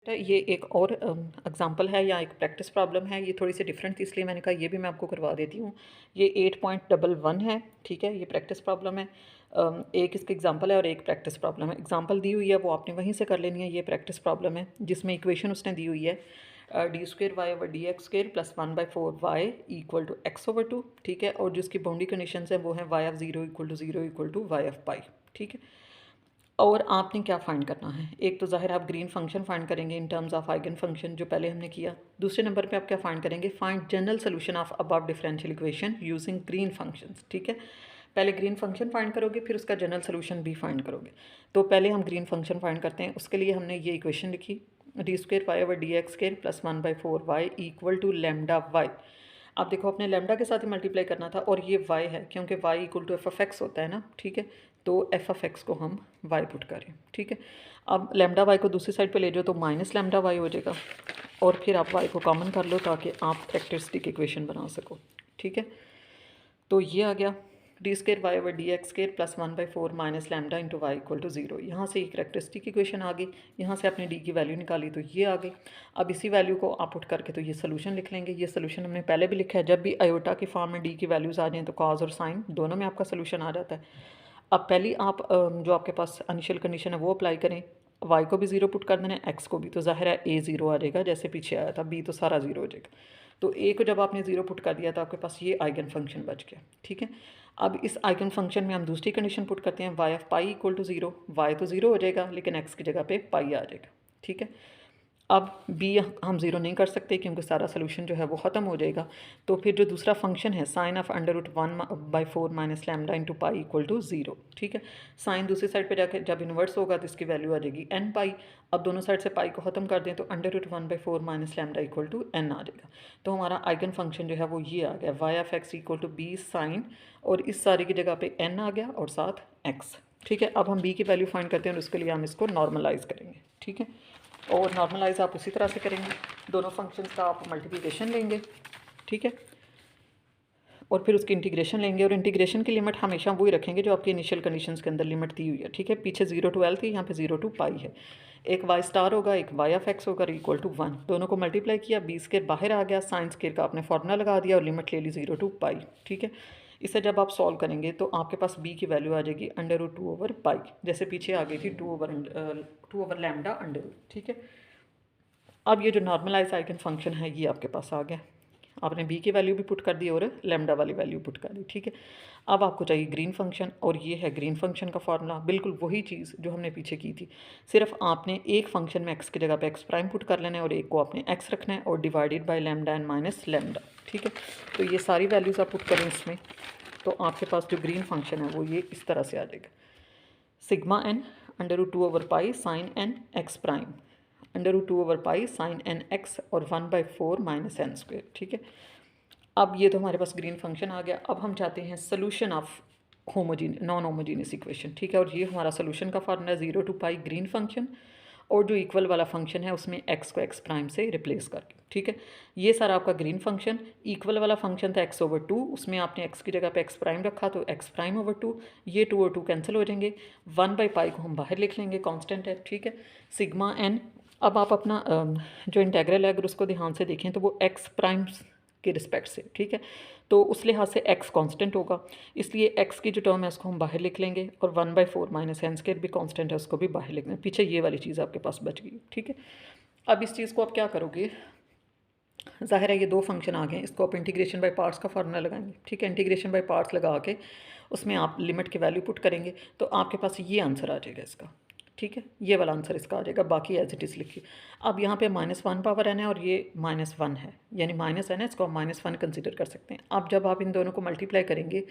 ये एक और एग्ज़ाम्पल है या एक प्रैक्टिस प्रॉब्लम है। ये थोड़ी सी डिफरेंट थी इसलिए मैंने कहा ये भी मैं आपको करवा देती हूँ। ये 8.11 है, ठीक है। ये प्रैक्टिस प्रॉब्लम है। एक इसकी एग्ज़ाम्पल है और एक प्रैक्टिस प्रॉब्लम है। एग्ज़ाम्पल दी हुई है वो आपने वहीं से कर लेनी है। ये प्रैक्टिस प्रॉब्लम है जिसमें इक्वेशन उसने दी हुई है d² y/dx² plus 1/4 y equal to x/2, ठीक है। और जो उसकी बाउंड्री कंडीशन है वो है y(0 = 0 = y(π), ठीक है। और आपने क्या फाइंड करना है, एक तो ज़ाहिर आप ग्रीन फंक्शन फाइंड करेंगे in terms of eigen function जो पहले हमने किया। दूसरे नंबर पे आप क्या फाइंड करेंगे, find general solution of above differential equation using green functions, ठीक है। पहले ग्रीन फंक्शन फाइंड करोगे फिर उसका जनरल सोल्यूशन भी फाइंड करोगे। तो पहले हम ग्रीन फंक्शन फाइंड करते हैं। उसके लिए हमने ये इक्वेशन लिखी d² y/dx² plus 1/4 y equal to lambda y. आप देखो अपने लैम्डा के साथ ही मल्टीप्लाई करना था और ये y है क्योंकि y इक्वल टू f(x) होता है ना, ठीक है। तो f(x) को हम y पुट करें, ठीक है। अब लैम्डा y को दूसरी साइड पे ले जाओ तो माइनस लैम्डा y हो जाएगा और फिर आप y को कॉमन कर लो ताकि आप कैरेक्टरिस्टिक इक्वेशन बना सको, ठीक है। तो ये आ गया d² y/dx² plus 1/4 minus lambda into y equal to 0। यहाँ से कैरेक्टरिस्टिक इक्वेशन आ गई। यहाँ से आपने d की वैल्यू निकाली तो ये आ गई। अब इसी वैल्यू को आप पुट करके तो ये सोल्यूशन लिख लेंगे। ये सोल्यूशन हमने पहले भी लिखा है, जब भी आयोटा की फॉर्म में d की वैल्यूज़ आ जाएँ तो कॉज और साइन दोनों में आपका सोल्यूशन आ जाता है। अब पहली आप जो आपके पास इनिशियल कंडीशन है वो अप्लाई करें। y को भी 0 पुट कर देना है, x को भी, तो ज़ाहिर है a 0 आ जाएगा जैसे पीछे आया था, b तो सारा 0 हो जाएगा। तो a को जब आपने 0 पुट कर दिया तो आपके पास ये आइगन फंक्शन बच गया, ठीक है। अब इस आइगन फंक्शन में हम दूसरी कंडीशन पुट करते हैं y(π) = 0। y तो 0 हो जाएगा लेकिन x की जगह पे पाई आ जाएगा, ठीक है। अब b हम 0 नहीं कर सकते क्योंकि सारा सोल्यूशन जो है वो ख़त्म हो जाएगा। तो फिर जो दूसरा फंक्शन है sine of √1/4 minus lambda into pi equal to 0, ठीक है। साइन दूसरी साइड पे जाकर जब इन्वर्स होगा तो इसकी वैल्यू आ जाएगी n पाई। अब दोनों साइड से पाई को ख़त्म कर दें तो √1/4 minus lambda equal to n आ जाएगा। तो हमारा आइगन फंक्शन जो है वो ये आ गया y(x) = b साइन, और इस सारी की जगह पे n आ गया और साथ x, ठीक है। अब हम b की वैल्यू फाइंड करते हैं और उसके लिए हम इसको नॉर्मलाइज करेंगे, ठीक है। और नॉर्मलाइज आप उसी तरह से करेंगे, दोनों फंक्शंस का आप मल्टीप्लिकेशन लेंगे, ठीक है। और फिर उसकी इंटीग्रेशन लेंगे और इंटीग्रेशन की लिमिट हमेशा वही रखेंगे जो आपकी इनिशियल कंडीशंस के अंदर लिमिट दी हुई है, ठीक है। पीछे 0 to l थी, यहाँ पे 0 to पाई है। एक y* होगा, एक y(x) होगा इक्वल टू 1। दोनों को मल्टीप्लाई किया, b² बाहर आ गया, साइन स्क्वायर का आपने फार्मूला लगा दिया और लिमिट ले ली 0 to पाई, ठीक है। इसे जब आप सॉल्व करेंगे तो आपके पास b की वैल्यू आ जाएगी √2/पाई, जैसे पीछे आ गई थी 2/लैम्डा अंडर, ठीक है। अब ये जो नॉर्मलाइज आइगन फंक्शन है ये आपके पास आ गया। आपने b की वैल्यू भी पुट कर दी और लैम्डा वाली वैल्यू पुट कर दी, ठीक है। अब आपको चाहिए ग्रीन फंक्शन और ये है ग्रीन फंक्शन का फार्मूला, बिल्कुल वही चीज़ जो हमने पीछे की थी। सिर्फ आपने एक फंक्शन में x की जगह पे x' पुट कर लेना है और एक को आपने x रखना है और divided by lambda n minus lambda, ठीक है। तो ये सारी वैल्यूज़ आप पुट करें इसमें तो आपके पास जो ग्रीन फंक्शन है वो ये इस तरह से आ जाएगा। सिग्मा n √2/पाई साइन n x', √2/पाई साइन n x और 1/4 माइनस n², ठीक है। अब ये तो हमारे पास ग्रीन फंक्शन आ गया। अब हम चाहते हैं solution of non homogeneous equation, ठीक है। और ये हमारा सोल्यूशन का formula 0 to pi green function और जो इक्वल वाला फंक्शन है उसमें x को x' से रिप्लेस करके, ठीक है। ये सारा आपका ग्रीन फंक्शन, इक्वल वाला फंक्शन था x/2, उसमें आपने x की जगह पे x' रखा तो x'/2, ये 2 और 2 कैंसिल हो जाएंगे। 1/पाई को हम बाहर लिख लेंगे, कांस्टेंट है, ठीक है। सिग्मा n, अब आप अपना जो इंटेग्रल है अगर उसको ध्यान से देखें तो वो x' के रिस्पेक्ट से, ठीक है। तो उस लिहाज से x कांस्टेंट होगा, इसलिए x की जो टर्म है उसको हम बाहर लिख लेंगे और 1/4 माइनस n² भी कांस्टेंट है उसको भी बाहर लिख लेंगे। पीछे ये वाली चीज़ आपके पास बच गई, ठीक है। अब इस चीज़ को आप क्या करोगे, ज़ाहिर है ये दो फंक्शन आ गए, इसको आप इंटीग्रेशन बाय पार्ट्स का फार्मूला लगाएंगे, ठीक है। इंटीग्रेशन बाय पार्ट्स लगा के उसमें आप लिमिट की वैल्यू पुट करेंगे तो आपके पास ये आंसर आ जाएगा इसका, ठीक है। ये वाला आंसर इसका आ जाएगा, बाकी एज इट इज़ लिखिए। अब यहाँ पे -1 पावर n है और ये -1 है, यानी -n है, इसको आप -1 कंसिडर कर सकते हैं। अब जब आप इन दोनों को मल्टीप्लाई करेंगे